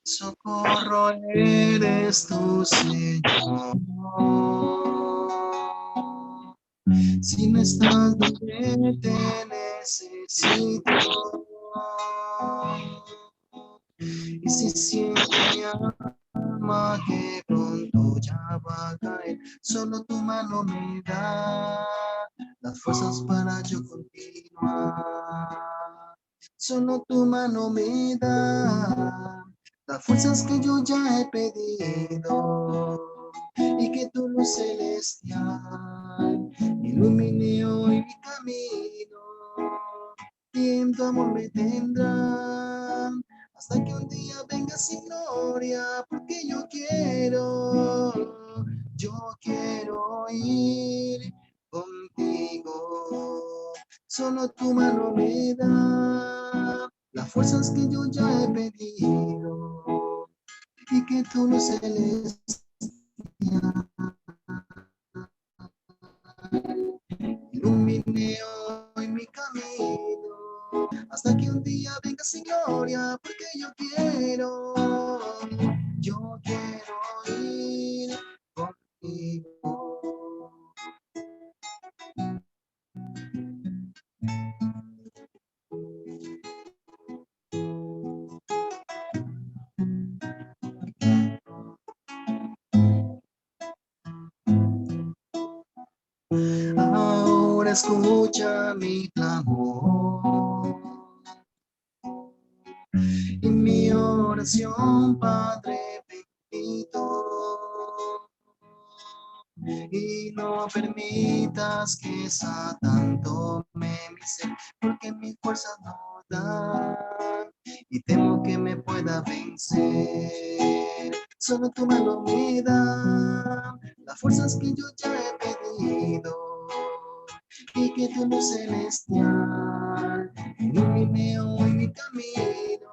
Socorro eres tu Señor. Si no estás donde te necesito, y si siento mi alma que pronto ya va a caer, solo tu mano me da las fuerzas para yo continuar. Solo tu mano me da las fuerzas que yo ya he pedido, y que tu luz celestial ilumine hoy mi camino, y en tu amor me tendrán hasta que un día venga sin gloria, porque yo quiero ir contigo. Solo tu mano me da las fuerzas que yo ya he pedido, y que tu luz celestial ilumine hoy mi camino, hasta que un día venga sin gloria, porque yo quiero ir contigo. Ahora escucha mi clamor y mi oración, Padre bendito, y no permitas que Satán tome mi ser, porque mis fuerzas no dan y temo que me pueda vencer. Solo tu mano me da las fuerzas que yo ya he pedido, y que tu luz celestial ilumine hoy mi camino,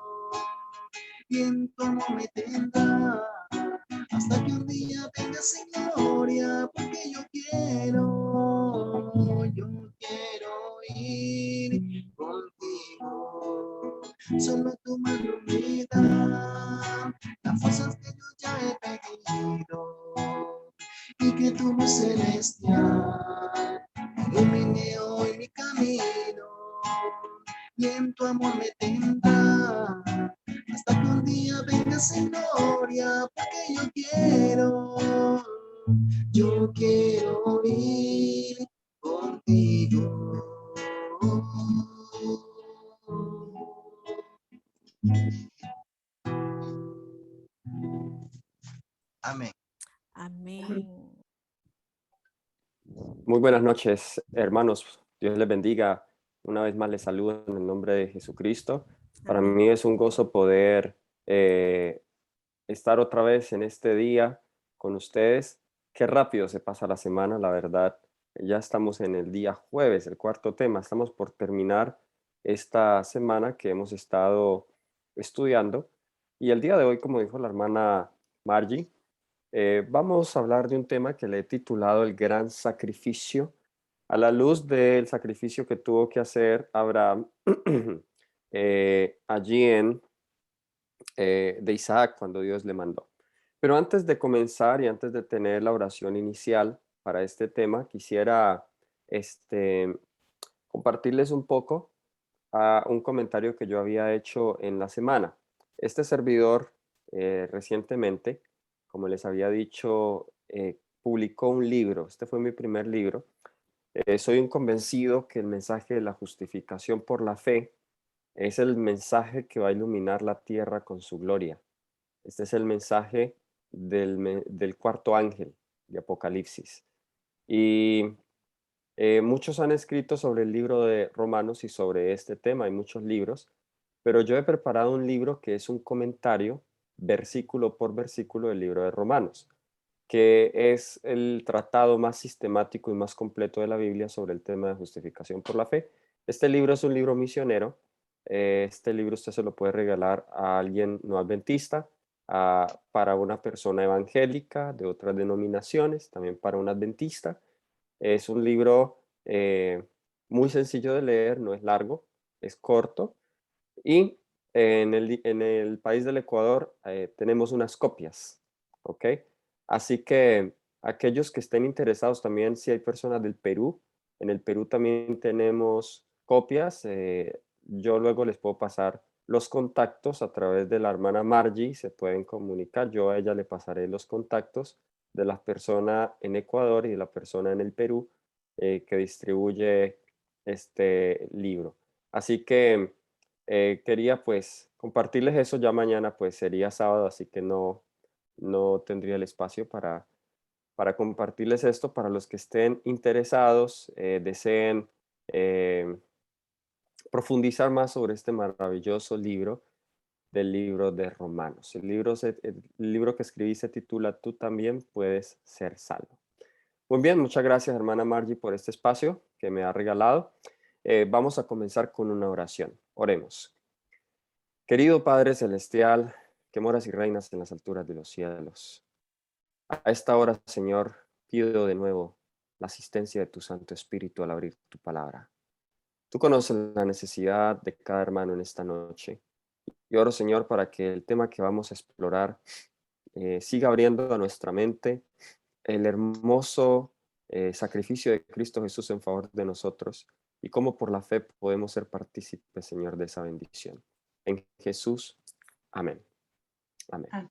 y en tu amor me tendrá hasta que un día venga sin gloria, porque yo quiero ir contigo. Solo tu mano me da las fuerzas que yo ya he pedido, y que tu luz celestial ilumine hoy mi camino, y en tu amor me tendrá hasta que un día venga sin gloria, porque yo quiero ir contigo. Amén. Amén. Muy buenas noches, hermanos. Dios les bendiga. Una vez más les saludo en el nombre de Jesucristo. Para Amén. mí es un gozo poder estar otra vez en este día con ustedes. Qué rápido se pasa la semana, la verdad. Ya estamos en el día jueves, el cuarto tema. Estamos por terminar esta semana que hemos estado estudiando. Y el día de hoy, como dijo la hermana Margie, vamos a hablar de un tema que le he titulado El gran sacrificio, a la luz del sacrificio que tuvo que hacer Abraham allí de Isaac cuando Dios le mandó. Pero antes de comenzar y antes de tener la oración inicial para este tema, quisiera compartirles un poco un comentario que yo había hecho en la semana. Este servidor recientemente, como les había dicho, publicó un libro. Este fue mi primer libro. Soy un convencido que el mensaje de la justificación por la fe es el mensaje que va a iluminar la tierra con su gloria. Este es el mensaje del cuarto ángel de Apocalipsis. Y muchos han escrito sobre el libro de Romanos y sobre este tema, hay muchos libros, pero yo he preparado un libro que es un comentario, versículo por versículo del libro de Romanos, que es el tratado más sistemático y más completo de la Biblia sobre el tema de justificación por la fe. Este libro es un libro misionero, este libro usted se lo puede regalar a alguien no adventista, para una persona evangélica de otras denominaciones, también para un adventista. Es un libro muy sencillo de leer, no es largo, es corto y en el país del Ecuador tenemos unas copias, ¿ok? Así que aquellos que estén interesados también, si hay personas del Perú, en el Perú también tenemos copias. Yo luego les puedo pasar los contactos a través de la hermana Margie, se pueden comunicar. Yo a ella le pasaré los contactos de la persona en Ecuador y de la persona en el Perú que distribuye este libro. Así que quería pues compartirles eso. Ya mañana pues sería sábado, así que no tendría el espacio para compartirles esto. Para los que estén interesados, deseen eh, profundizar más sobre este maravilloso libro, del libro de Romanos. El libro que escribí se titula Tú también puedes ser salvo. Muy bien, muchas gracias hermana Margie por este espacio que me ha regalado. Vamos a comenzar con una oración. Oremos. Querido Padre Celestial, que moras y reinas en las alturas de los cielos, a esta hora, Señor, pido de nuevo la asistencia de tu Santo Espíritu al abrir tu palabra. Tú conoces la necesidad de cada hermano en esta noche. Y oro, Señor, para que el tema que vamos a explorar siga abriendo a nuestra mente el hermoso sacrificio de Cristo Jesús en favor de nosotros y cómo por la fe podemos ser partícipes, Señor, de esa bendición. En Jesús, amén. Amén.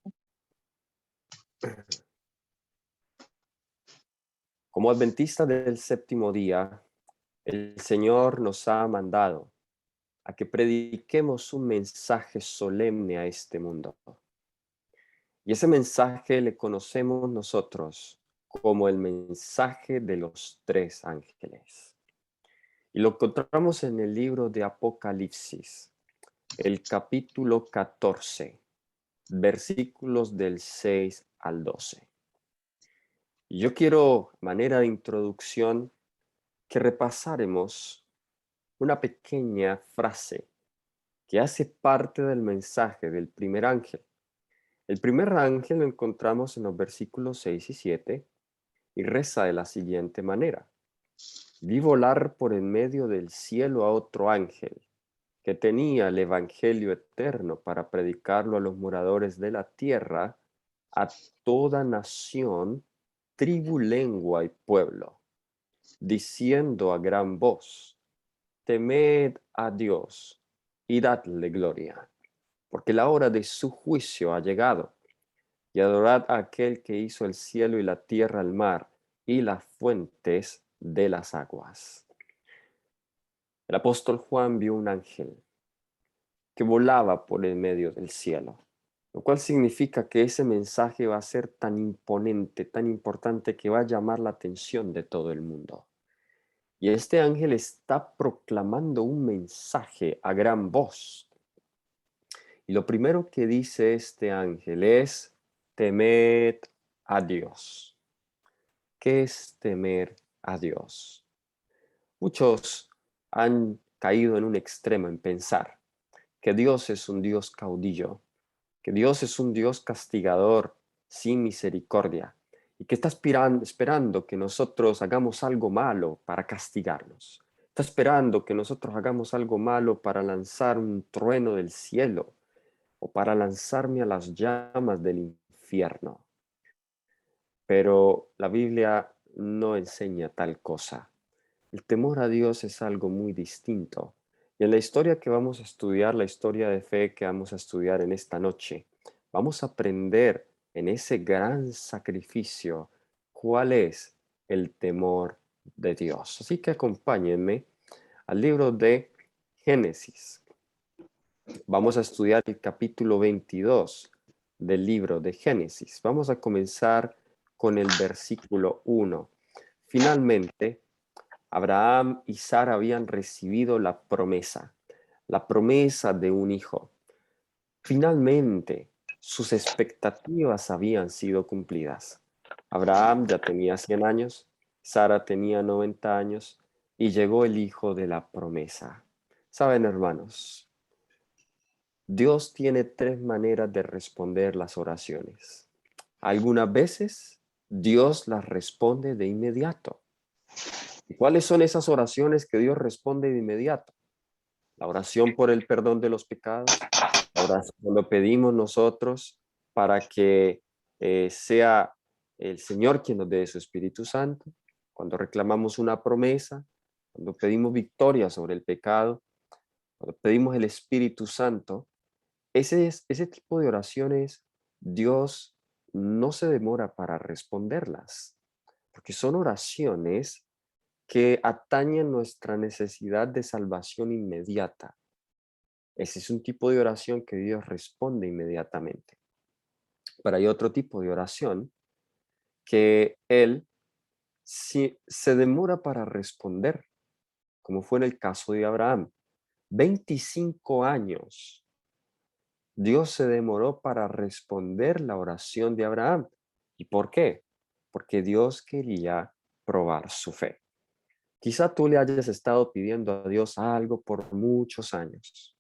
Como adventistas del séptimo día, el Señor nos ha mandado a que prediquemos un mensaje solemne a este mundo. Y ese mensaje le conocemos nosotros como el mensaje de los tres ángeles. Y lo encontramos en el libro de Apocalipsis, el capítulo 14, versículos del 6 al 12. Y yo quiero, manera de introducción, que repasáramos una pequeña frase que hace parte del mensaje del primer ángel. El primer ángel lo encontramos en los versículos 6 y 7 y reza de la siguiente manera. Vi volar por en medio del cielo a otro ángel que tenía el evangelio eterno para predicarlo a los moradores de la tierra, a toda nación, tribu, lengua y pueblo, diciendo a gran voz, temed a Dios y dadle gloria, porque la hora de su juicio ha llegado, y adorad a aquel que hizo el cielo y la tierra, el mar y las fuentes de las aguas. El apóstol Juan vio un ángel que volaba por el medio del cielo, lo cual significa que ese mensaje va a ser tan imponente, tan importante, que va a llamar la atención de todo el mundo. Y este ángel está proclamando un mensaje a gran voz. Y lo primero que dice este ángel es, temed a Dios. ¿Qué es temer a Dios? Muchos han caído en un extremo en pensar que Dios es un Dios caudillo, que Dios es un Dios castigador, sin misericordia, y que está esperando que nosotros hagamos algo malo para castigarnos. Está esperando que nosotros hagamos algo malo para lanzar un trueno del cielo o para lanzarme a las llamas del infierno. Pero la Biblia no enseña tal cosa. El temor a Dios es algo muy distinto. Y en la historia que vamos a estudiar, la historia de fe que vamos a estudiar en esta noche, vamos a aprender en ese gran sacrificio cuál es el temor de Dios. Así que acompáñenme al libro de Génesis. Vamos a estudiar el capítulo 22 del libro de Génesis. Vamos a comenzar con el versículo 1. Finalmente, Abraham y Sara habían recibido la promesa de un hijo. Finalmente, sus expectativas habían sido cumplidas. Abraham ya tenía 100 años, Sara tenía 90 años y llegó el hijo de la promesa. Saben, hermanos, Dios tiene tres maneras de responder las oraciones. Algunas veces Dios las responde de inmediato. ¿Y cuáles son esas oraciones que Dios responde de inmediato? La oración por el perdón de los pecados, la oración lo pedimos nosotros para que sea el Señor quien nos dé su Espíritu Santo, cuando reclamamos una promesa, cuando pedimos victoria sobre el pecado, cuando pedimos el Espíritu Santo. Ese tipo de oraciones, Dios no se demora para responderlas, porque son oraciones que atañen nuestra necesidad de salvación inmediata. Ese es un tipo de oración que Dios responde inmediatamente. Pero hay otro tipo de oración que Él si se demora para responder, como fue en el caso de Abraham. 25 años Dios se demoró para responder la oración de Abraham. ¿Y por qué? Porque Dios quería probar su fe. Quizá tú le hayas estado pidiendo a Dios algo por muchos años.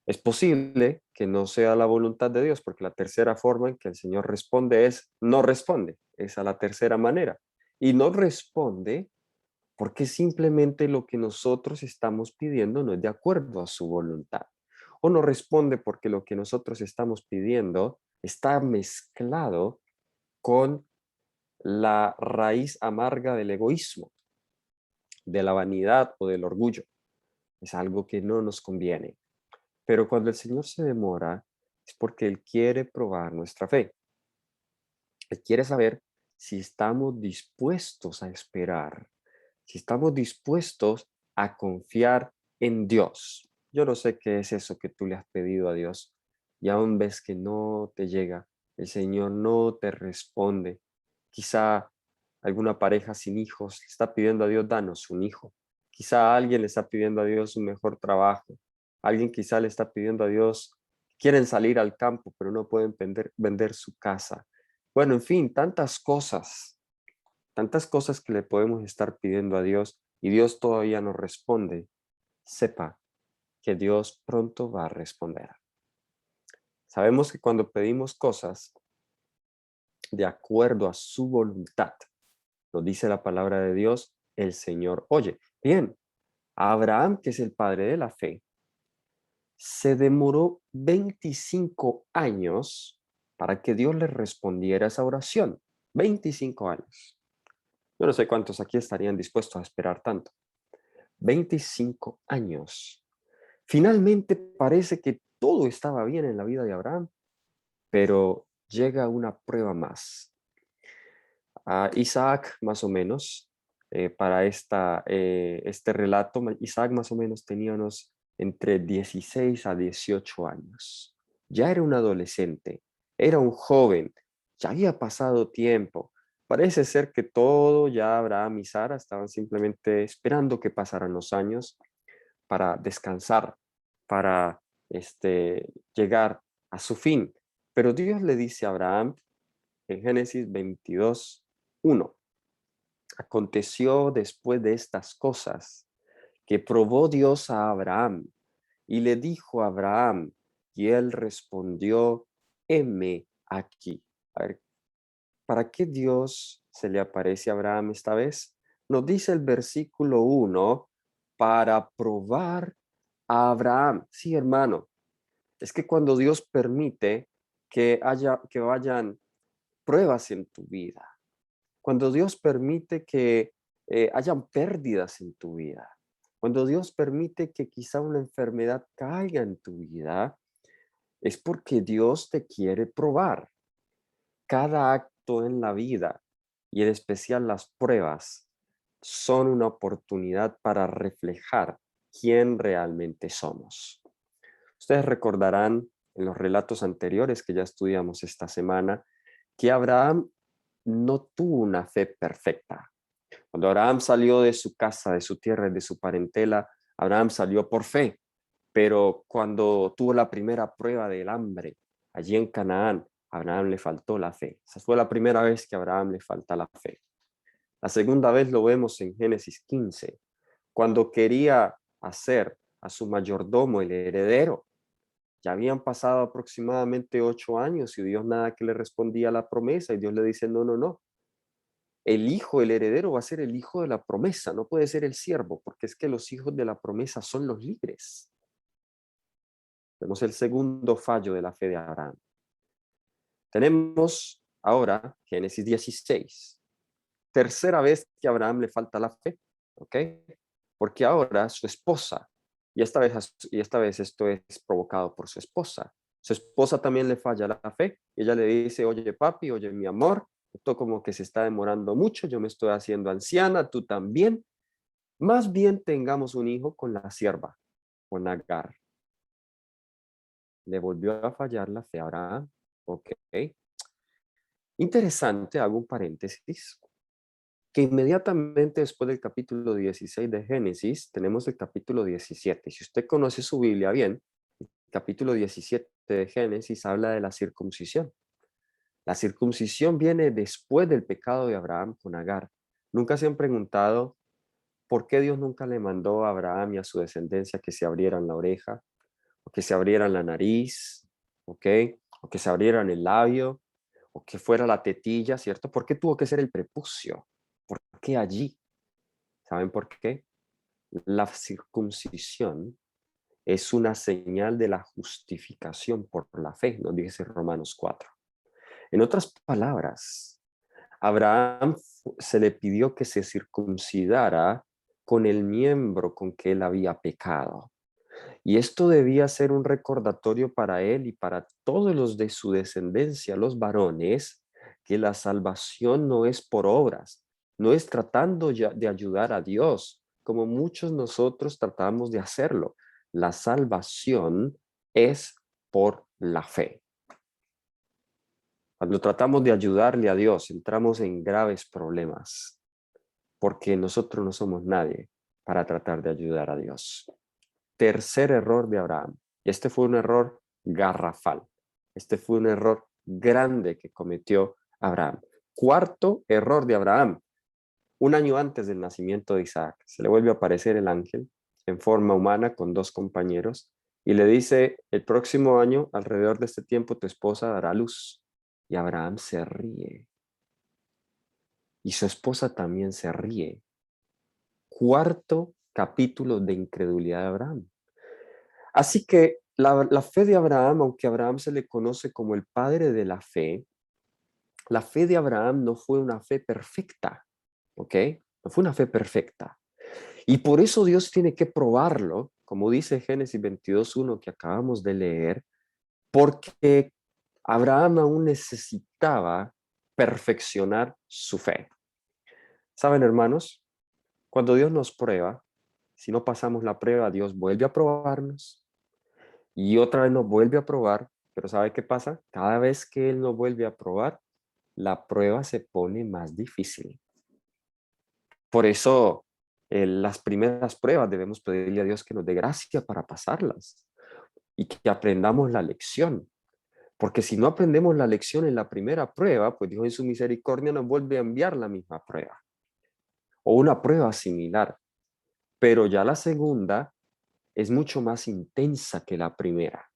Es posible que no sea la voluntad de Dios, porque la tercera forma en que el Señor responde es no responde. Esa es la tercera manera. Y no responde porque simplemente lo que nosotros estamos pidiendo no es de acuerdo a su voluntad. O no responde porque lo que nosotros estamos pidiendo está mezclado con la raíz amarga del egoísmo, de la vanidad o del orgullo. Es algo que no nos conviene. Pero cuando el Señor se demora, es porque Él quiere probar nuestra fe. Él quiere saber si estamos dispuestos a esperar, si estamos dispuestos a confiar en Dios. Yo no sé qué es eso que tú le has pedido a Dios y aún ves que no te llega, el Señor no te responde. Quizá alguna pareja sin hijos le está pidiendo a Dios, danos un hijo. Quizá alguien le está pidiendo a Dios un mejor trabajo. Alguien quizá le está pidiendo a Dios, quieren salir al campo, pero no pueden vender su casa. Bueno, en fin, tantas cosas que le podemos estar pidiendo a Dios y Dios todavía no responde. Sepa que Dios pronto va a responder. Sabemos que cuando pedimos cosas de acuerdo a su voluntad, nos dice la palabra de Dios, el Señor oye. Bien, Abraham, que es el padre de la fe, se demoró 25 años para que Dios le respondiera esa oración. 25 años. Yo no sé cuántos aquí estarían dispuestos a esperar tanto. 25 años. Finalmente parece que todo estaba bien en la vida de Abraham, pero llega una prueba más. A Isaac, más o menos, para este relato, Isaac más o menos tenía unos entre 16 a 18 años. Ya era un adolescente, era un joven, ya había pasado tiempo. Parece ser que todo ya Abraham y Sara estaban simplemente esperando que pasaran los años para descansar, para llegar a su fin. Pero Dios le dice a Abraham en Génesis 22:1, aconteció después de estas cosas que probó Dios a Abraham y le dijo a Abraham, y él respondió, heme aquí. A ver, ¿para qué Dios se le aparece a Abraham esta vez? Nos dice el versículo 1, para probar a Abraham. Sí, hermano, es que cuando Dios permite que vayan pruebas en tu vida, cuando Dios permite que hayan pérdidas en tu vida, cuando Dios permite que quizá una enfermedad caiga en tu vida, es porque Dios te quiere probar. Cada acto en la vida y en especial las pruebas son una oportunidad para reflejar quién realmente somos. Ustedes recordarán en los relatos anteriores que ya estudiamos esta semana que Abraham no tuvo una fe perfecta. Cuando Abraham salió de su casa, de su tierra y de su parentela, Abraham salió por fe, pero cuando tuvo la primera prueba del hambre allí en Canaán, a Abraham le faltó la fe. Esa fue la primera vez que a Abraham le falta la fe. La segunda vez lo vemos en Génesis 15, cuando quería hacer a su mayordomo el heredero. Ya habían pasado aproximadamente 8 años y Dios nada que le respondía a la promesa y Dios le dice, no, no, no. El hijo, el heredero va a ser el hijo de la promesa, no puede ser el siervo, porque es que los hijos de la promesa son los libres. Vemos el segundo fallo de la fe de Abraham. Tenemos ahora Génesis 16. Tercera vez que a Abraham le falta la fe, ¿ok? Porque ahora su esposa, y esta vez esto es provocado por su esposa también le falla la fe, ella le dice, oye papi, oye mi amor, esto como que se está demorando mucho, yo me estoy haciendo anciana, tú también, más bien tengamos un hijo con la sierva, con Agar. Le volvió a fallar la fe a Abraham, ¿ok? Interesante, hago un paréntesis, que inmediatamente después del capítulo 16 de Génesis, tenemos el capítulo 17. Si usted conoce su Biblia bien, el capítulo 17 de Génesis habla de la circuncisión. La circuncisión viene después del pecado de Abraham con Agar. ¿Nunca se han preguntado por qué Dios nunca le mandó a Abraham y a su descendencia que se abrieran la oreja, o que se abrieran la nariz, ¿ok? O que se abrieran el labio, o que fuera la tetilla, ¿cierto? ¿Por qué tuvo que ser el prepucio? ¿Por qué allí? ¿Saben por qué? La circuncisión es una señal de la justificación por la fe, nos dice Romanos 4. En otras palabras, Abraham se le pidió que se circuncidara con el miembro con que él había pecado. Y esto debía ser un recordatorio para él y para todos los de su descendencia, los varones, que la salvación no es por obras, no es tratando de ayudar a Dios, como muchos nosotros tratamos de hacerlo. La salvación es por la fe. Cuando tratamos de ayudarle a Dios, entramos en graves problemas, porque nosotros no somos nadie para tratar de ayudar a Dios. Tercer error de Abraham. Este fue un error garrafal. Este fue un error grande que cometió Abraham. Cuarto error de Abraham. Un año antes del nacimiento de Isaac, se le vuelve a aparecer el ángel en forma humana con dos compañeros y le dice, el próximo año, alrededor de este tiempo, tu esposa dará luz. Y Abraham se ríe. Y su esposa también se ríe. Cuarto capítulo de incredulidad de Abraham. Así que la fe de Abraham, aunque a Abraham se le conoce como el padre de la fe de Abraham no fue una fe perfecta, ¿ok? No fue una fe perfecta. Y por eso Dios tiene que probarlo, como dice Génesis 22:1 que acabamos de leer, porque Abraham aún necesitaba perfeccionar su fe. ¿Saben, hermanos? Cuando Dios nos prueba, si no pasamos la prueba, Dios vuelve a probarnos y otra vez nos vuelve a probar, pero ¿sabe qué pasa? Cada vez que Él nos vuelve a probar, la prueba se pone más difícil. Por eso, las primeras pruebas debemos pedirle a Dios que nos dé gracia para pasarlas y que aprendamos la lección. Porque si no aprendemos la lección en la primera prueba, pues Dios en su misericordia nos vuelve a enviar la misma prueba o una prueba similar. Pero ya la segunda es mucho más intensa que la primera.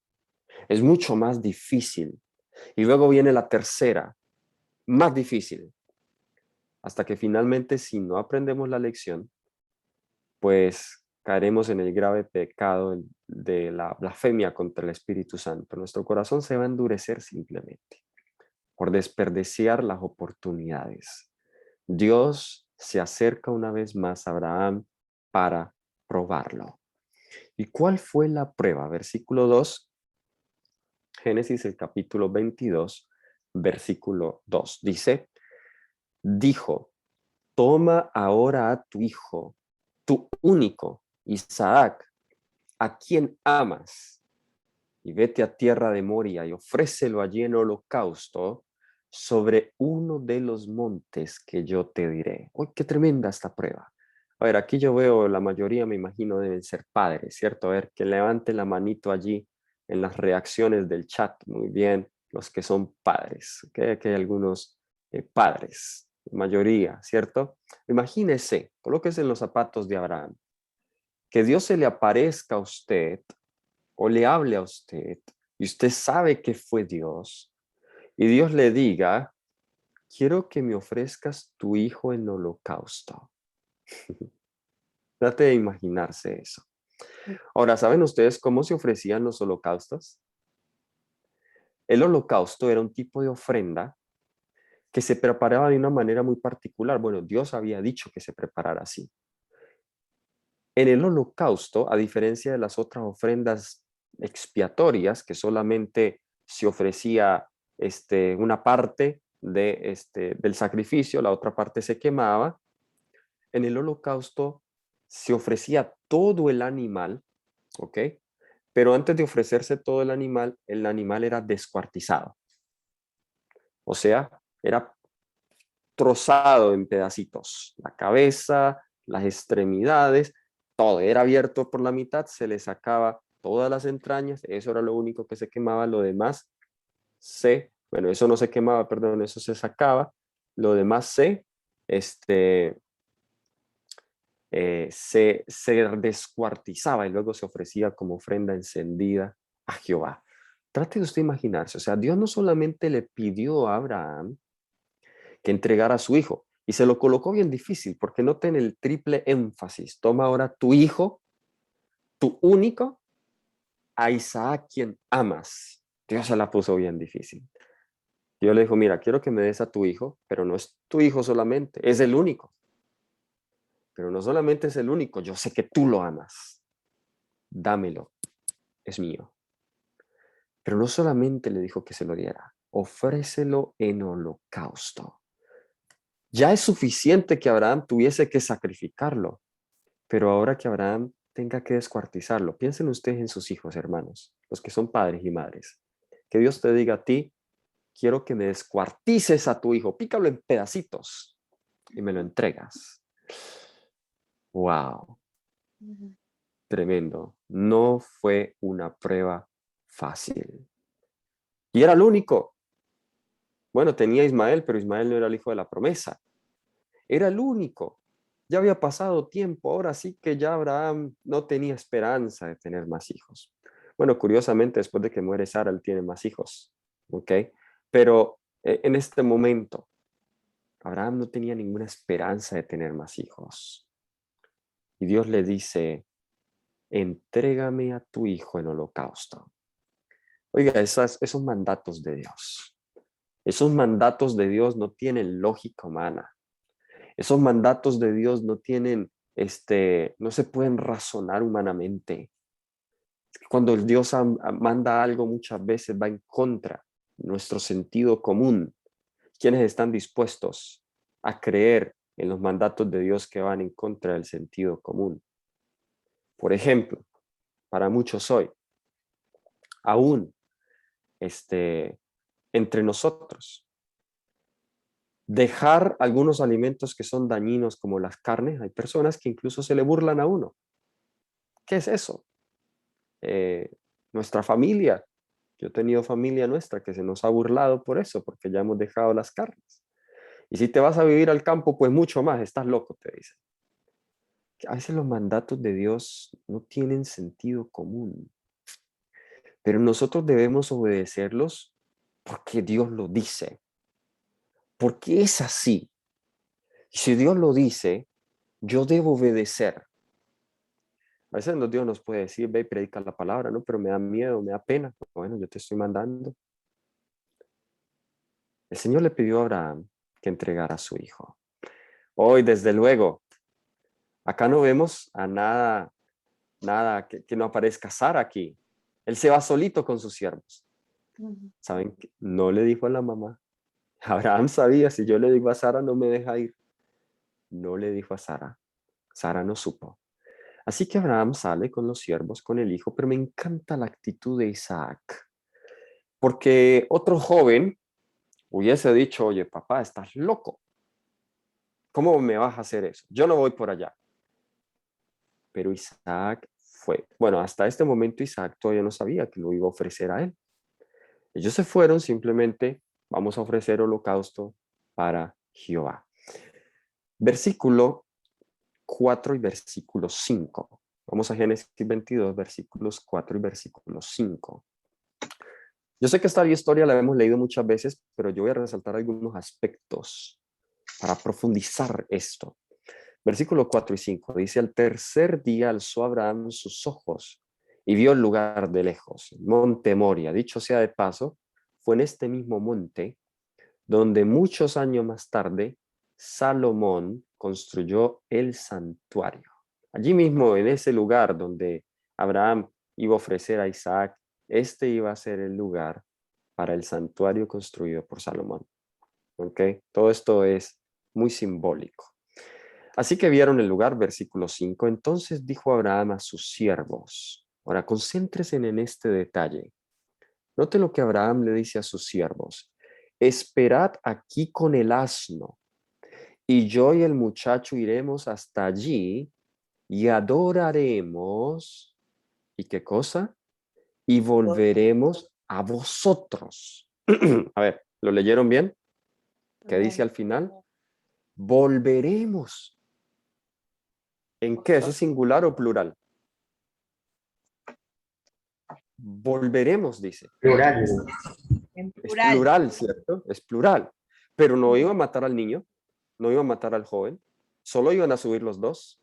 Es mucho más difícil. Y luego viene la tercera, más difícil. Hasta que finalmente, si no aprendemos la lección, pues caeremos en el grave pecado de la blasfemia contra el Espíritu Santo. Nuestro corazón se va a endurecer simplemente por desperdiciar las oportunidades. Dios se acerca una vez más a Abraham para probarlo. ¿Y cuál fue la prueba? Versículo 2, Génesis el capítulo 22, versículo 2. Dijo, toma ahora a tu hijo, tu único, Isaac, a quien amas, y vete a tierra de Moria y ofrécelo allí en holocausto sobre uno de los montes que yo te diré. ¡Uy, qué tremenda esta prueba! A ver, aquí yo veo, la mayoría me imagino deben ser padres, ¿cierto? A ver, que levanten la manito allí en las reacciones del chat. Muy bien, los que son padres, ¿ok? Que hay algunos padres, mayoría, ¿cierto? Imagínese, colóquese en los zapatos de Abraham, que Dios se le aparezca a usted o le hable a usted y usted sabe que fue Dios, y Dios le diga, quiero que me ofrezcas tu hijo en holocausto. Trate de imaginarse eso. Ahora, ¿saben ustedes cómo se ofrecían los holocaustos? El holocausto era un tipo de ofrenda que se preparaba de una manera muy particular. Bueno, Dios había dicho que se preparara así. En el holocausto, a diferencia de las otras ofrendas expiatorias, que solamente se ofrecía una parte del sacrificio, la otra parte se quemaba, en el holocausto se ofrecía todo el animal, ¿ok? Pero antes de ofrecerse todo el animal era descuartizado. O sea, era trozado en pedacitos. La cabeza, las extremidades, todo era abierto por la mitad, se le sacaba todas las entrañas, eso era lo único que se quemaba, lo demás bueno, eso no se quemaba, perdón, eso se sacaba, lo demás se descuartizaba y luego se ofrecía como ofrenda encendida a Jehová. Trate de usted imaginarse, o sea, Dios no solamente le pidió a Abraham que entregara a su hijo, y se lo colocó bien difícil, porque noten el triple énfasis. Toma ahora tu hijo, tu único, a Isaac quien amas. Dios se la puso bien difícil. Dios le dijo, mira, quiero que me des a tu hijo, pero no es tu hijo solamente, es el único. Pero no solamente es el único, yo sé que tú lo amas. Dámelo, es mío. Pero no solamente le dijo que se lo diera, ofrécelo en holocausto. Ya es suficiente que Abraham tuviese que sacrificarlo, pero ahora que Abraham tenga que descuartizarlo, piensen ustedes en sus hijos, hermanos, los que son padres y madres. Que Dios te diga a ti, quiero que me descuartices a tu hijo, pícalo en pedacitos y me lo entregas. ¡Wow! Tremendo. No fue una prueba fácil. Y era el único. Bueno, tenía Ismael, pero Ismael no era el hijo de la promesa. Era el único. Ya había pasado tiempo, ahora sí que ya Abraham no tenía esperanza de tener más hijos. Bueno, curiosamente, después de que muere Sara, él tiene más hijos, ¿ok? Pero en este momento, Abraham no tenía ninguna esperanza de tener más hijos. Y Dios le dice, entrégame a tu hijo en holocausto. Oiga, esos mandatos de Dios, esos mandatos de Dios no tienen lógica humana. Esos mandatos de Dios no tienen, no se pueden razonar humanamente. Cuando el Dios manda algo muchas veces va en contra de nuestro sentido común. ¿Quiénes están dispuestos a creer en los mandatos de Dios que van en contra del sentido común? Por ejemplo, para muchos hoy, aún entre nosotros, dejar algunos alimentos que son dañinos como las carnes, hay personas que incluso se le burlan a uno. ¿Qué es eso? Nuestra familia. Yo he tenido familia nuestra que se nos ha burlado por eso, porque ya hemos dejado las carnes. Y si te vas a vivir al campo, pues mucho más, estás loco, te dicen. A veces los mandatos de Dios no tienen sentido común, pero nosotros debemos obedecerlos porque Dios lo dice, porque es así. Y si Dios lo dice, yo debo obedecer. A veces Dios nos puede decir, ve y predica la palabra, ¿no? Pero me da miedo, me da pena. Bueno, yo te estoy mandando. El Señor le pidió a Abraham que entregara a su hijo. Hoy, desde luego, acá no vemos a nada que no aparezca Sara aquí. Él se va solito con sus siervos. ¿Saben qué? No le dijo a la mamá. Abraham sabía, si yo le digo a Sara, no me deja ir. No le dijo a Sara. Sara no supo. Así que Abraham sale con los siervos, con el hijo, pero me encanta la actitud de Isaac. Porque otro joven hubiese dicho, oye, papá, estás loco. ¿Cómo me vas a hacer eso? Yo no voy por allá. Pero Isaac fue. Bueno, hasta este momento Isaac todavía no sabía que lo iba a ofrecer a él. Ellos se fueron simplemente, vamos a ofrecer holocausto para Jehová. Versículo 4 y versículo 5. Vamos a Génesis 22, versículos 4 y versículo 5. Yo sé que esta historia la hemos leído muchas veces, pero yo voy a resaltar algunos aspectos para profundizar esto. Versículo 4 y 5 dice: al tercer día alzó Abraham sus ojos y vio el lugar de lejos, el monte Moria. Dicho sea de paso, fue en este mismo monte donde muchos años más tarde Salomón construyó el santuario. Allí mismo, en ese lugar donde Abraham iba a ofrecer a Isaac, este iba a ser el lugar para el santuario construido por Salomón. ¿Ok? Todo esto es muy simbólico. Así que vieron el lugar, versículo 5. Entonces dijo Abraham a sus siervos. Ahora, concéntrense en este detalle. Note lo que Abraham le dice a sus siervos. Esperad aquí con el asno, y yo y el muchacho iremos hasta allí y adoraremos. ¿Y qué cosa? Y volveremos a vosotros. A ver, ¿lo leyeron bien? ¿Qué dice al final? Volveremos. ¿En qué? ¿Es singular o plural? Volveremos, dice. Plural. En Es plural. plural, ¿cierto? Es plural. Pero no iba a matar al niño, no iba a matar al joven, solo iban a subir los dos.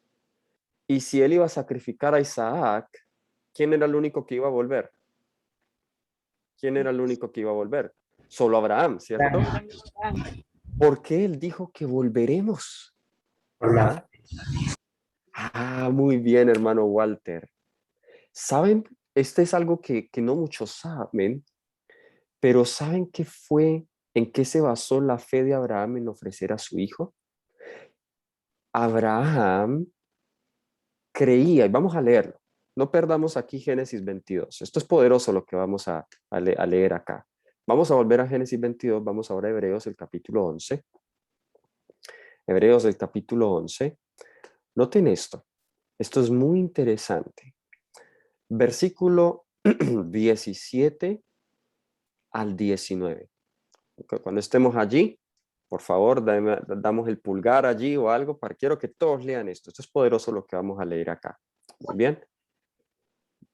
Y si él iba a sacrificar a Isaac, ¿quién era el único que iba a volver? ¿Quién era el único que iba a volver? Solo Abraham, ¿cierto? ¿Por qué él dijo que volveremos? Hola. Muy bien, hermano Walter. ¿Saben? Este es algo que no muchos saben, pero ¿saben qué fue, en qué se basó la fe de Abraham en ofrecer a su hijo? Abraham creía, y vamos a leerlo, no perdamos aquí Génesis 22. Esto es poderoso lo que vamos a leer acá. Vamos a volver a Génesis 22, vamos ahora a Hebreos, el capítulo 11. Hebreos, el capítulo 11. Noten esto es muy interesante. Versículo 17 al 19. Cuando estemos allí, por favor, damos el pulgar allí o algo, quiero que todos lean esto. Esto es poderoso lo que vamos a leer acá. Muy bien.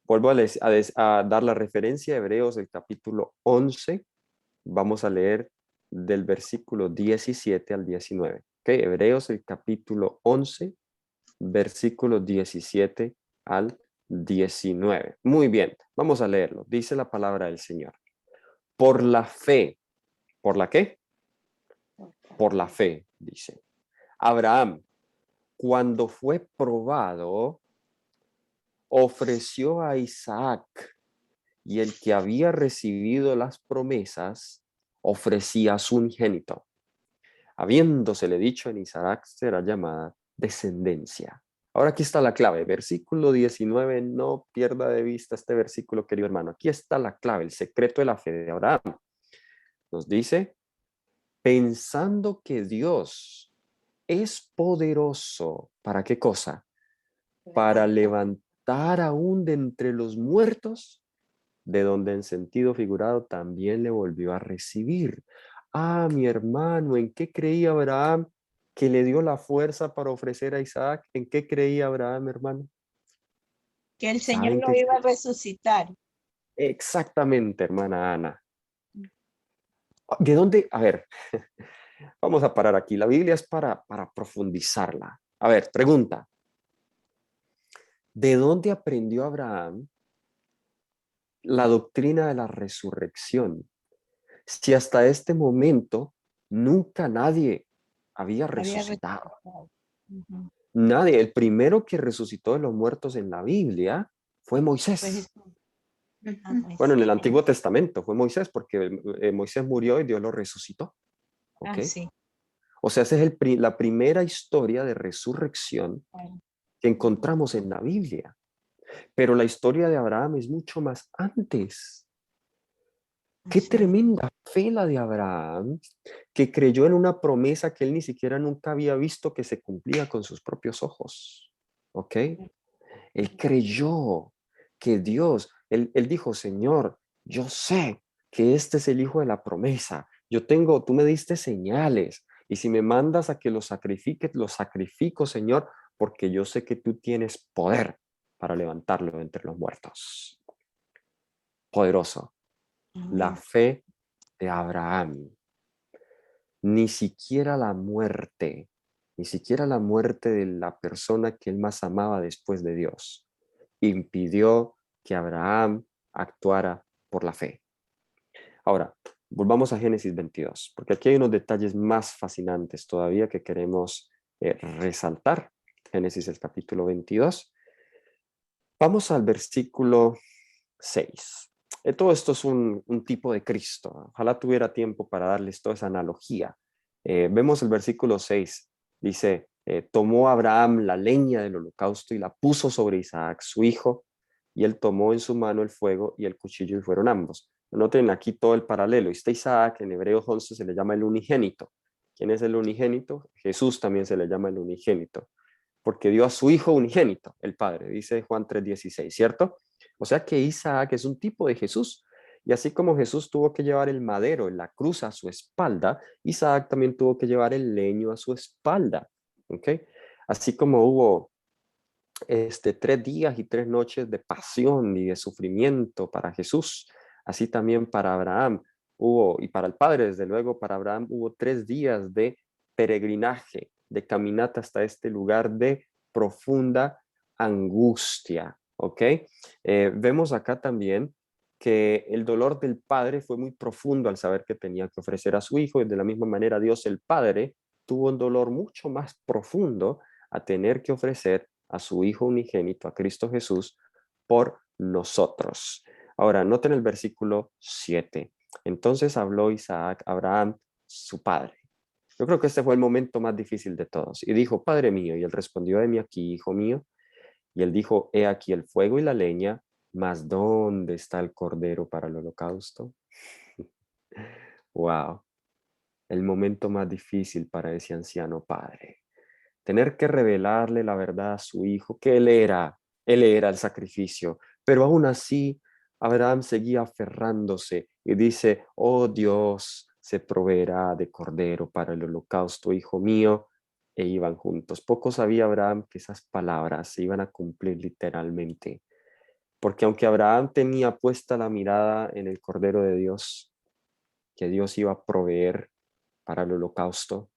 Vuelvo a dar la referencia a Hebreos del capítulo 11. Vamos a leer del versículo 17 al 19. ¿Okay? Hebreos el capítulo 11, versículo 17 al 19. Muy bien, vamos a leerlo. Dice la palabra del Señor. Por la fe. ¿Por la qué? Por la fe, dice. Abraham, cuando fue probado, ofreció a Isaac, y el que había recibido las promesas ofrecía a su unigénito. Habiéndosele dicho: en Isaac será llamada descendencia. Ahora aquí está la clave, versículo 19, no pierda de vista este versículo, querido hermano. Aquí está la clave, el secreto de la fe de Abraham. Nos dice: pensando que Dios es poderoso, ¿para qué cosa? Para levantar aún de entre los muertos, de donde en sentido figurado también le volvió a recibir. Mi hermano, ¿en qué creía Abraham que le dio la fuerza para ofrecer a Isaac? ¿En qué creía Abraham, hermano? Que el Señor ¿Saben lo qué? iba a resucitar. Exactamente, hermana Ana. ¿De dónde? A ver, vamos a parar aquí. La Biblia es para profundizarla. A ver, pregunta. ¿De dónde aprendió Abraham la doctrina de la resurrección? Si hasta este momento nunca nadie había Había resucitado. resucitado. Ujú. Nadie. El primero que resucitó de los muertos en la Biblia fue Fue Moisés. Jesús. Bueno, en el Antiguo Testamento fue Moisés, porque Moisés murió y Dios lo resucitó. ¿Ok? Sí. O sea, esa es la primera historia de resurrección Bueno, que encontramos en la Biblia. Pero la historia de Abraham es mucho más antes. Qué así es. tremenda fe la de Abraham, que creyó en una promesa que él ni siquiera nunca había visto que se cumplía con sus propios ojos. ¿Ok? Él creyó que Dios, él dijo: Señor, yo sé que este es el hijo de la promesa. Tú me diste señales, y si me mandas a que lo sacrifique, lo sacrifico, Señor, porque yo sé que tú tienes poder para levantarlo de entre los muertos. Poderoso. la Amén. fe de Abraham. Ni siquiera la muerte de la persona que él más amaba después de Dios, impidió que Abraham actuara por la fe. Ahora, volvamos a Génesis 22, porque aquí hay unos detalles más fascinantes todavía que queremos resaltar. Génesis, el capítulo 22. Vamos al versículo 6. Todo esto es un tipo de Cristo. Ojalá tuviera tiempo para darles toda esa analogía. Vemos el versículo 6. Dice, tomó Abraham la leña del holocausto y la puso sobre Isaac, su hijo, y él tomó en su mano el fuego y el cuchillo y fueron ambos. Noten aquí todo el paralelo. Este Isaac en Hebreos 11 se le llama el unigénito. ¿Quién es el unigénito? Jesús también se le llama el unigénito, porque dio a su hijo unigénito, el Padre, dice Juan 3:16, ¿cierto? O sea que Isaac es un tipo de Jesús. Y así como Jesús tuvo que llevar el madero, la cruz a su espalda, Isaac también tuvo que llevar el leño a su espalda. ¿Ok? Así como hubo 3 días y 3 noches de pasión y de sufrimiento para Jesús, así también para Abraham hubo, y para el Padre, desde luego, para Abraham hubo 3 días de peregrinaje, de caminata hasta este lugar de profunda angustia. ¿Ok? Vemos acá también que el dolor del Padre fue muy profundo al saber que tenía que ofrecer a su hijo, y de la misma manera Dios el Padre tuvo un dolor mucho más profundo a tener que ofrecer a su Hijo unigénito, a Cristo Jesús, por nosotros. Ahora, noten el versículo 7. Entonces habló Isaac a Abraham, su padre. Yo creo que este fue el momento más difícil de todos. Y dijo, Padre mío, y él respondió, de mí aquí, hijo mío. Y él dijo, he aquí el fuego y la leña, mas ¿dónde está el cordero para el holocausto? Wow, el momento más difícil para ese anciano padre. Tener que revelarle la verdad a su hijo, que él era el sacrificio, pero aún así Abraham seguía aferrándose y dice, oh Dios, se proveerá de cordero para el holocausto, hijo mío, e iban juntos. Poco sabía Abraham que esas palabras se iban a cumplir literalmente, porque aunque Abraham tenía puesta la mirada en el cordero de Dios, que Dios iba a proveer para el holocausto,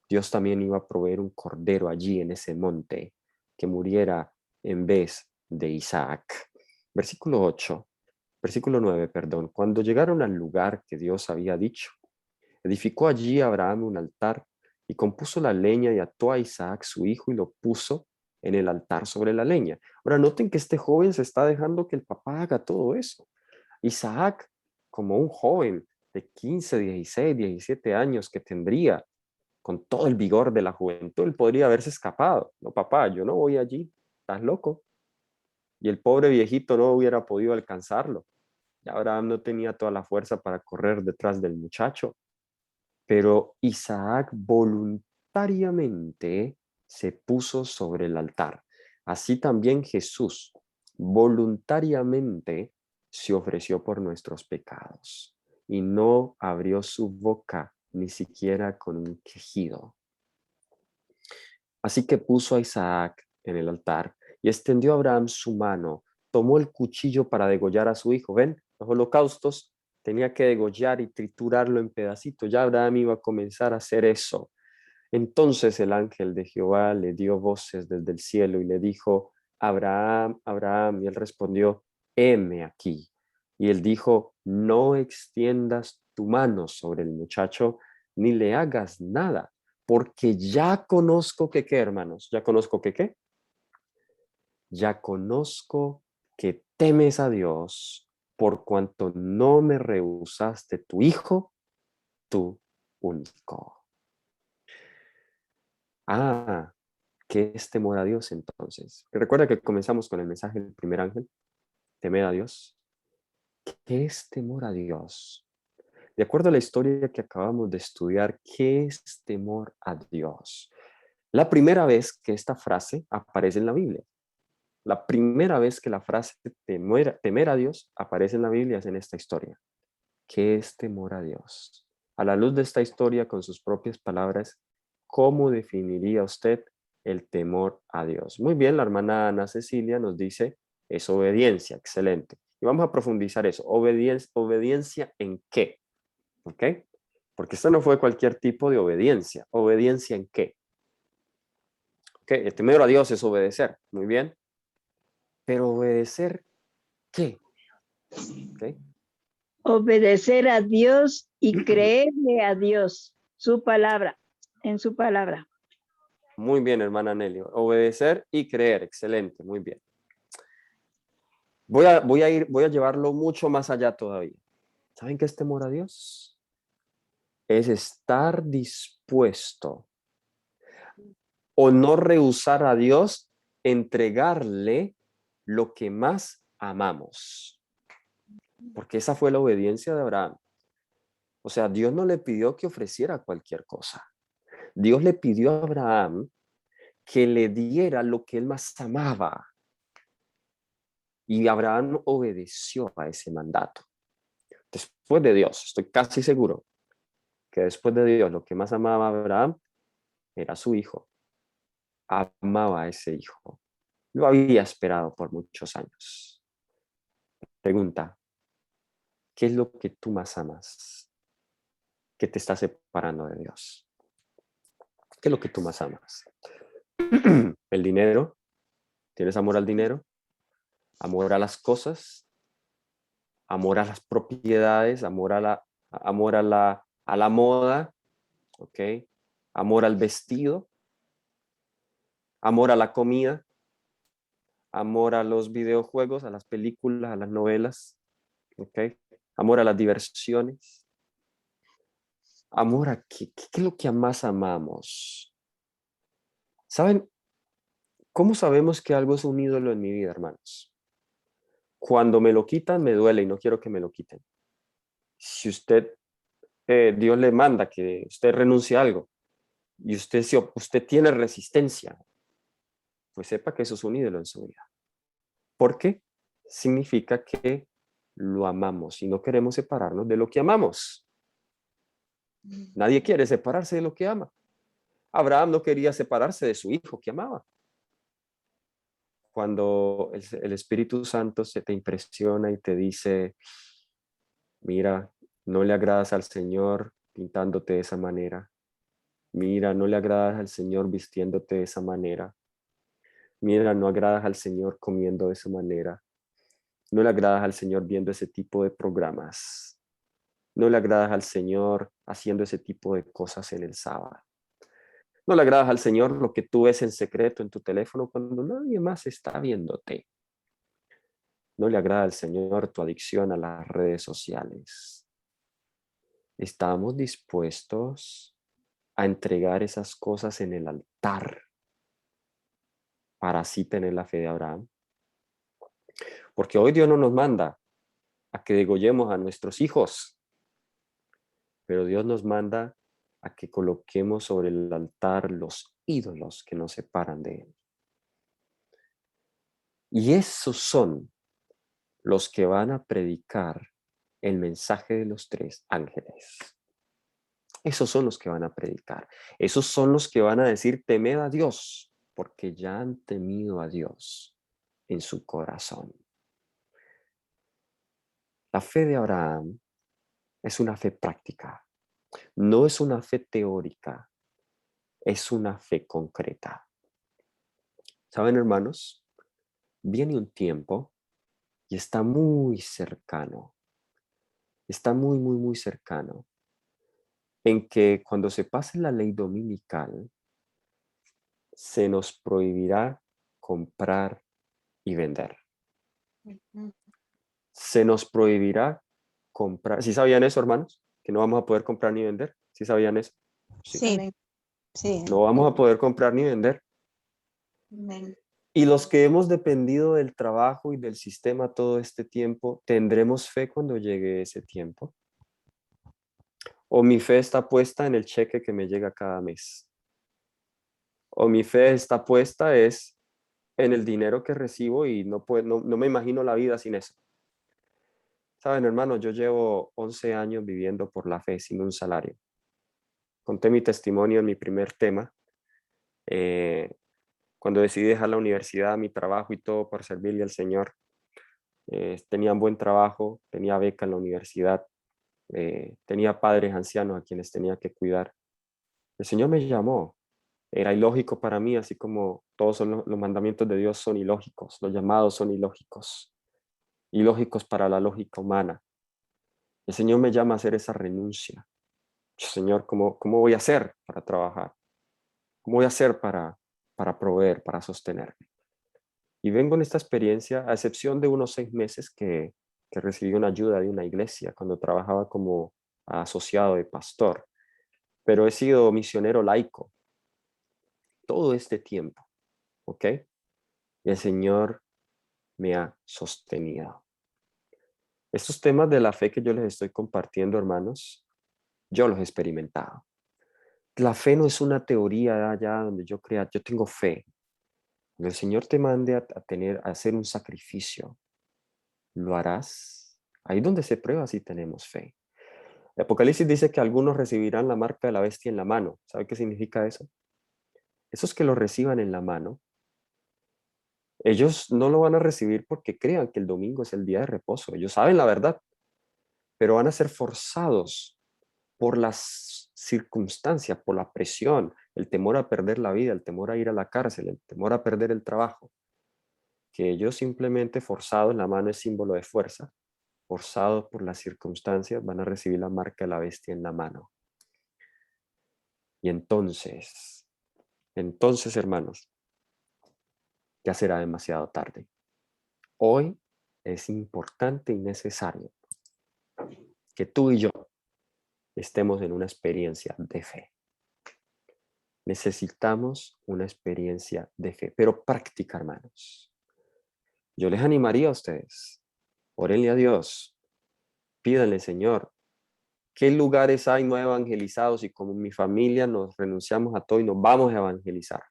Dios también iba a proveer un cordero allí en ese monte que muriera en vez de Isaac. Versículo 8, versículo 9, perdón. Cuando llegaron al lugar que Dios había dicho, edificó allí Abraham un altar y compuso la leña y ató a Isaac su hijo y lo puso en el altar sobre la leña. Ahora noten que este joven se está dejando que el papá haga todo eso. Isaac, como un joven de 15, 16, 17 años que tendría, con todo el vigor de la juventud, él podría haberse escapado. No, papá, yo no voy allí, estás loco. Y el pobre viejito no hubiera podido alcanzarlo. Y Abraham no tenía toda la fuerza para correr detrás del muchacho. Pero Isaac voluntariamente se puso sobre el altar. Así también Jesús voluntariamente se ofreció por nuestros pecados y no abrió su boca ni siquiera con un quejido. Así que puso a Isaac en el altar y extendió a Abraham su mano, tomó el cuchillo para degollar a su hijo. ¿Ven? Los holocaustos tenía que degollar y triturarlo en pedacitos. Ya Abraham iba a comenzar a hacer eso. Entonces el ángel de Jehová le dio voces desde el cielo y le dijo, Abraham, Abraham, y él respondió, heme aquí. Y él dijo, no extiendas tu mano sobre el muchacho, ni le hagas nada, porque ya conozco que qué, hermanos, ya conozco que qué, ya conozco que temes a Dios, por cuanto no me rehusaste tu hijo, tu único. Ah, ¿qué es temor a Dios entonces? Recuerda que comenzamos con el mensaje del primer ángel, temer a Dios. ¿Qué es temor a Dios? De acuerdo a la historia que acabamos de estudiar, ¿qué es temor a Dios? La primera vez que esta frase aparece en la Biblia, la primera vez que la frase temer a Dios aparece en la Biblia es en esta historia. ¿Qué es temor a Dios? A la luz de esta historia, con sus propias palabras, ¿cómo definiría usted el temor a Dios? Muy bien, la hermana Ana Cecilia nos dice, es obediencia, excelente. Y vamos a profundizar eso. ¿Obediencia en qué? ¿Ok? Porque esto no fue cualquier tipo de obediencia. ¿Obediencia en qué? Ok, el temer a Dios es obedecer. Muy bien. Pero ¿obedecer qué? ¿Ok? Obedecer a Dios y creerle a Dios, su palabra, en su palabra. Muy bien, hermana Nelly. Obedecer y creer. Excelente, muy bien. Voy a llevarlo mucho más allá todavía. ¿Saben qué es temor a Dios? Es estar dispuesto o no rehusar a Dios, entregarle lo que más amamos. Porque esa fue la obediencia de Abraham. O sea, Dios no le pidió que ofreciera cualquier cosa. Dios le pidió a Abraham que le diera lo que él más amaba. Y Abraham obedeció a ese mandato. Después de Dios, estoy casi seguro que después de Dios, lo que más amaba a Abraham era su hijo. Amaba a ese hijo. Lo había esperado por muchos años. Pregunta, ¿qué es lo que tú más amas? ¿Qué te está separando de Dios? ¿Qué es lo que tú más amas? ¿El dinero? ¿Tienes amor al dinero? ¿Amor a las cosas? ¿Amor a las propiedades? ¿Amor a la moda? ¿Ok? ¿Amor al vestido? ¿Amor a la comida? ¿Amor a los videojuegos, a las películas, a las novelas? ¿Ok? ¿Amor a las diversiones? ¿Amor a qué? ¿Qué es lo que más amamos? ¿Saben? ¿Cómo sabemos que algo es un ídolo en mi vida, hermanos? Cuando me lo quitan, me duele y no quiero que me lo quiten. Si Dios le manda que usted renuncie a algo y usted tiene resistencia, pues sepa que eso es un ídolo en su vida. Porque significa que lo amamos y no queremos separarnos de lo que amamos. Nadie quiere separarse de lo que ama. Abraham no quería separarse de su hijo que amaba. Cuando el Espíritu Santo se te impresiona y te dice, mira, no le agradas al Señor pintándote de esa manera. Mira, no le agradas al Señor vistiéndote de esa manera. Mira, no agradas al Señor comiendo de esa manera. No le agradas al Señor viendo ese tipo de programas. No le agradas al Señor haciendo ese tipo de cosas en el sábado. No le agradas al Señor lo que tú ves en secreto en tu teléfono cuando nadie más está viéndote. No le agrada al Señor tu adicción a las redes sociales. ¿Estamos dispuestos a entregar esas cosas en el altar para así tener la fe de Abraham? Porque hoy Dios no nos manda a que degollemos a nuestros hijos, pero Dios nos manda a que coloquemos sobre el altar los ídolos que nos separan de Él. Y esos son los que van a predicar el mensaje de los 3 ángeles. Esos son los que van a predicar. Esos son los que van a decir, temed a Dios, porque ya han temido a Dios en su corazón. La fe de Abraham es una fe práctica. No es una fe teórica, es una fe concreta. ¿Saben, hermanos? Viene un tiempo y está muy cercano. Está muy, muy, muy cercano. En que cuando se pase la ley dominical, se nos prohibirá comprar y vender. Se nos prohibirá comprar. ¿Sí sabían eso, hermanos? Que no vamos a poder comprar ni vender. ¿Sí sabían eso? Sí. Amén. Sí. No vamos a poder comprar ni vender. Amén. Y los que hemos dependido del trabajo y del sistema todo este tiempo, ¿tendremos fe cuando llegue ese tiempo? ¿O mi fe está puesta en el cheque que me llega cada mes? ¿O mi fe está puesta es en el dinero que recibo y no me imagino la vida sin eso? Saben, hermano, yo llevo 11 años viviendo por la fe sin un salario. Conté mi testimonio en mi primer tema, cuando decidí dejar la universidad, mi trabajo y todo por servirle al Señor. tenían buen trabajo, tenía beca en la universidad, tenía padres ancianos a quienes tenía que cuidar. El Señor me llamó. Era ilógico para mí, así como todos los mandamientos de Dios son ilógicos, los llamados son ilógicos, ilógicos para la lógica humana. El Señor me llama a hacer esa renuncia. Señor, ¿cómo voy a hacer para trabajar? ¿Cómo voy a hacer para proveer, para sostenerme? Y vengo en esta experiencia, a excepción de unos 6 meses que recibí una ayuda de una iglesia cuando trabajaba como asociado de pastor, pero he sido misionero laico todo este tiempo, ¿ok? Y el Señor me ha sostenido. Estos temas de la fe que yo les estoy compartiendo, hermanos, yo los he experimentado. La fe no es una teoría allá donde yo crea, yo tengo fe. Cuando el Señor te mande a hacer un sacrificio, ¿lo harás? Ahí es donde se prueba si tenemos fe. El Apocalipsis dice que algunos recibirán la marca de la bestia en la mano. ¿Sabe qué significa eso? Esos que lo reciban en la mano, ellos no lo van a recibir porque crean que el domingo es el día de reposo. Ellos saben la verdad, pero van a ser forzados por las circunstancias, por la presión, el temor a perder la vida, el temor a ir a la cárcel, el temor a perder el trabajo, que ellos simplemente forzados, la mano es símbolo de fuerza, forzados por las circunstancias, van a recibir la marca de la bestia en la mano. Y entonces, hermanos, ya será demasiado tarde. Hoy es importante y necesario que tú y yo estemos en una experiencia de fe. Necesitamos una experiencia de fe, pero práctica, hermanos. Yo les animaría a ustedes, órenle a Dios, pídanle, Señor, ¿qué lugares hay no evangelizados? Y como mi familia nos renunciamos a todo y nos vamos a evangelizar.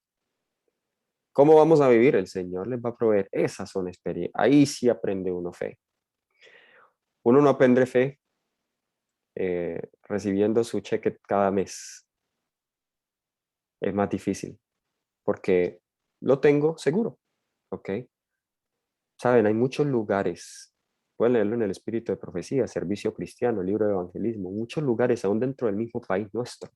¿Cómo vamos a vivir? El Señor les va a proveer. Esas son experiencias. Ahí sí aprende uno fe. Uno no aprende fe recibiendo su cheque cada mes. Es más difícil porque lo tengo seguro. ¿Ok? Saben, hay muchos lugares. Pueden leerlo en el Espíritu de Profecía, Servicio Cristiano, Libro de Evangelismo. Muchos lugares, aún dentro del mismo país nuestro,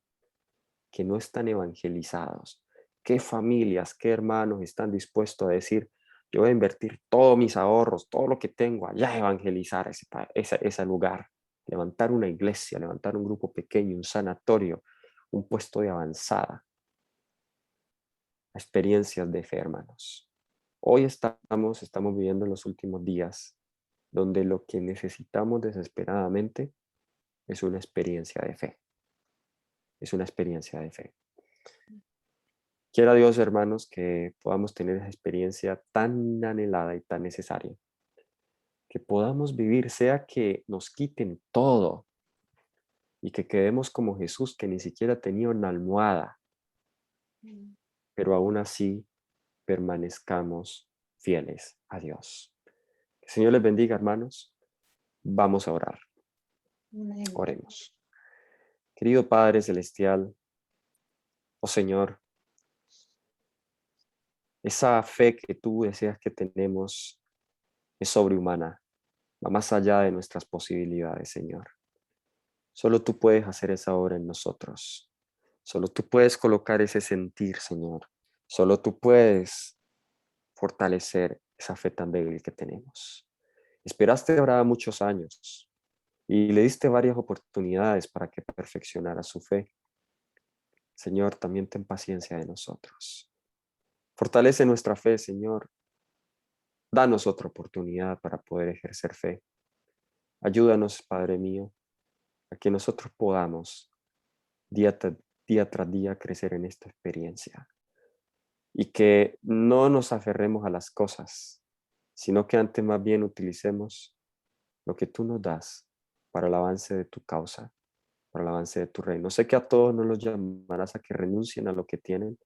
que no están evangelizados. ¿Qué familias, qué hermanos están dispuestos a decir, yo voy a invertir todos mis ahorros, todo lo que tengo allá a evangelizar ese lugar? Levantar una iglesia, levantar un grupo pequeño, un sanatorio, un puesto de avanzada. Experiencias de fe, hermanos. Hoy estamos viviendo en los últimos días donde lo que necesitamos desesperadamente es una experiencia de fe. Es una experiencia de fe. Quiera Dios, hermanos, que podamos tener esa experiencia tan anhelada y tan necesaria. Que podamos vivir, sea que nos quiten todo y que quedemos como Jesús, que ni siquiera tenía una almohada, pero aún así permanezcamos fieles a Dios. Que el Señor les bendiga, hermanos. Vamos a orar. Oremos. Querido Padre Celestial, oh Señor, esa fe que tú deseas que tenemos es sobrehumana, va más allá de nuestras posibilidades, Señor. Solo tú puedes hacer esa obra en nosotros. Solo tú puedes colocar ese sentir, Señor. Solo tú puedes fortalecer esa fe tan débil que tenemos. Esperaste ahora muchos años y le diste varias oportunidades para que perfeccionara su fe. Señor, también ten paciencia de nosotros. Fortalece nuestra fe, Señor. Danos otra oportunidad para poder ejercer fe. Ayúdanos, Padre mío, a que nosotros podamos día tras día crecer en esta experiencia y que no nos aferremos a las cosas, sino que antes más bien utilicemos lo que tú nos das para el avance de tu causa, para el avance de tu reino. Sé que a todos no los llamarás a que renuncien a lo que tienen,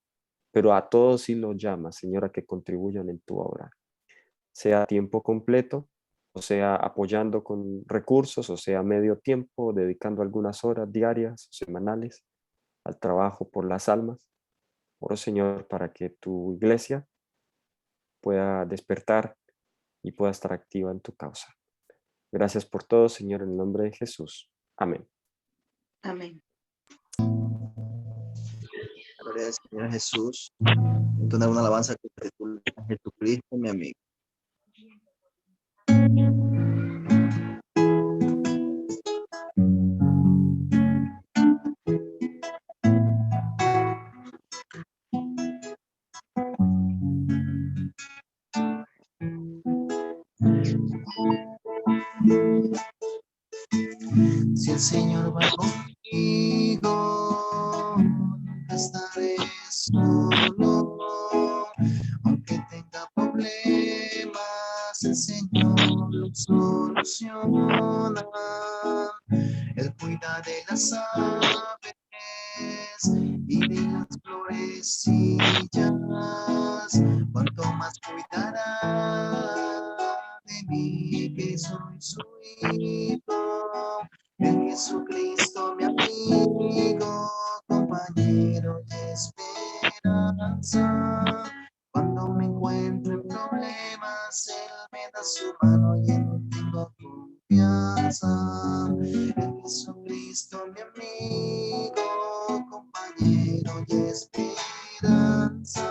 pero a todos sí los llamas, Señor, a que contribuyan en tu obra, sea a tiempo completo, o sea apoyando con recursos, o sea medio tiempo, dedicando algunas horas diarias o semanales al trabajo por las almas. Oro, Señor, para que tu iglesia pueda despertar y pueda estar activa en tu causa. Gracias por todo, Señor, en el nombre de Jesús. Amén. Amén. Gloria al Señor Jesús. Entonar una alabanza que te titula Jesucristo, mi amigo. Si el Señor va conmigo, nunca estaré solo. Aunque tenga problemas, el Señor los soluciona. Él cuida de las aves y de las florecillas. Cuanto más cuidará de mí, que soy su hijo. En Jesucristo, mi amigo, compañero y esperanza. Cuando me encuentro en problemas, Él me da su mano y en Él tengo confianza. En Jesucristo, mi amigo, compañero y esperanza.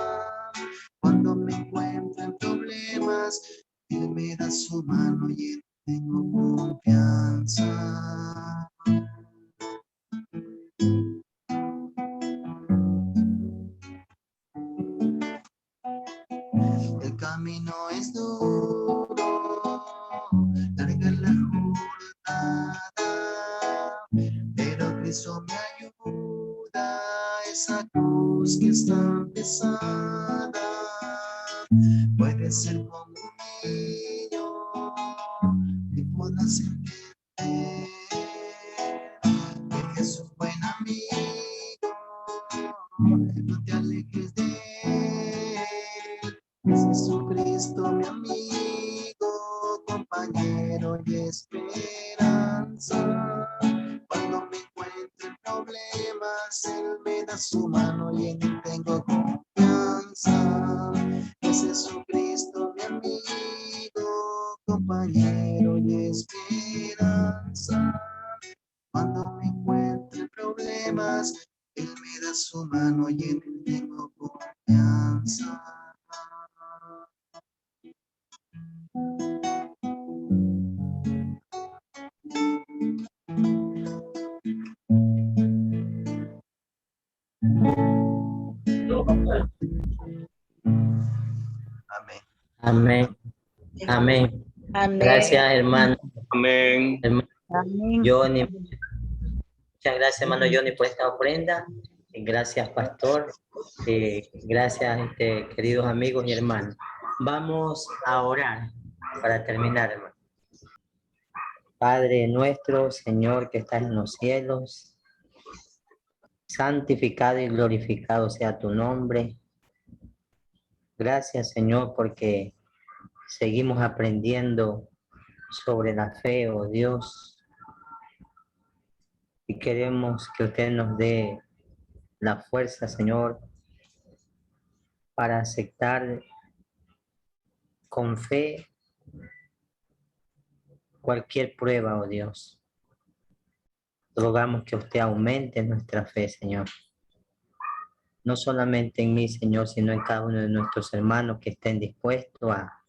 Cuando me encuentro en problemas, Él me da su mano y en Él tengo confianza. El camino es duro, larga la jornada, pero Cristo me ayuda, esa cruz que es tan pesada. Puede ser como un niño y puedas entender que Jesús es buen amigo, no te alejes de Él. Es Jesucristo, mi amigo, compañero y esperanza. Cuando me encuentro en problemas, Él me da su mano y en Él tengo confianza. Es Jesucristo, mi amigo, compañero y esperanza. Cuando me encuentro en problemas, Él me da su mano y en Él tengo confianza. Amén. Amén. Amén. Amén. Gracias, hermano. Amén. Hermano Amén. Johnny. Muchas gracias, hermano Johnny, por esta ofrenda. Gracias, pastor. Gracias, queridos amigos y hermanos. Vamos a orar para terminar, hermano. Padre nuestro, Señor, que estás en los cielos, santificado y glorificado sea tu nombre. Gracias, Señor, porque seguimos aprendiendo sobre la fe, oh Dios, y queremos que usted nos dé la fuerza, Señor, para aceptar con fe cualquier prueba, oh Dios. Rogamos que usted aumente nuestra fe, Señor. No solamente en mí, Señor, sino en cada uno de nuestros hermanos que estén dispuestos a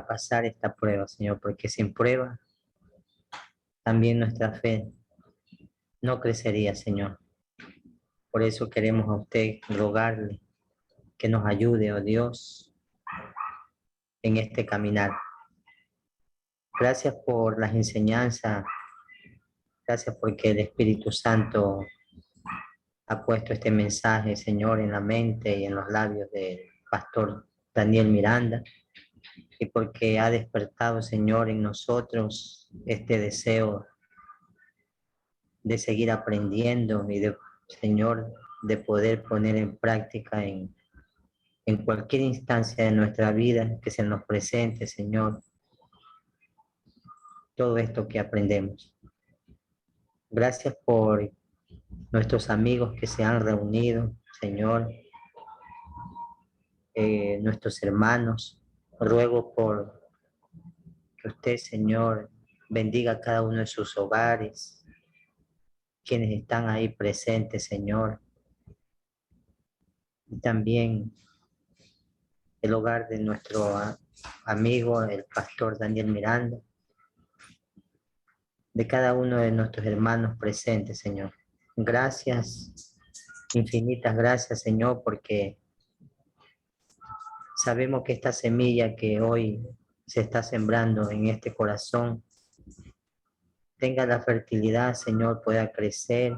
pasar esta prueba, Señor, porque sin prueba también nuestra fe no crecería, Señor. Por eso queremos a usted rogarle que nos ayude, oh Dios, en este caminar. Gracias por las enseñanzas, gracias porque el Espíritu Santo ha puesto este mensaje, Señor, en la mente y en los labios del pastor Daniel Miranda, y porque ha despertado, Señor, en nosotros este deseo de seguir aprendiendo y de, Señor, de poder poner en práctica en cualquier instancia de nuestra vida que se nos presente, Señor, todo esto que aprendemos. Gracias por nuestros amigos que se han reunido, Señor, nuestros hermanos Ruego por que usted, Señor, bendiga cada uno de sus hogares, quienes están ahí presentes, Señor. Y también el hogar de nuestro amigo, el pastor Daniel Miranda, de cada uno de nuestros hermanos presentes, Señor. Gracias, infinitas gracias, Señor, porque sabemos que esta semilla que hoy se está sembrando en este corazón tenga la fertilidad, Señor, pueda crecer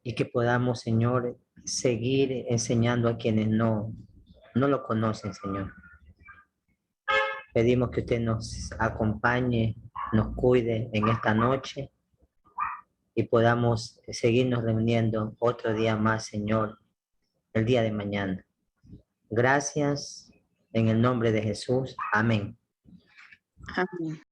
y que podamos, Señor, seguir enseñando a quienes no lo conocen, Señor. Pedimos que usted nos acompañe, nos cuide en esta noche y podamos seguirnos reuniendo otro día más, Señor, el día de mañana. Gracias en el nombre de Jesús. Amén. Amén.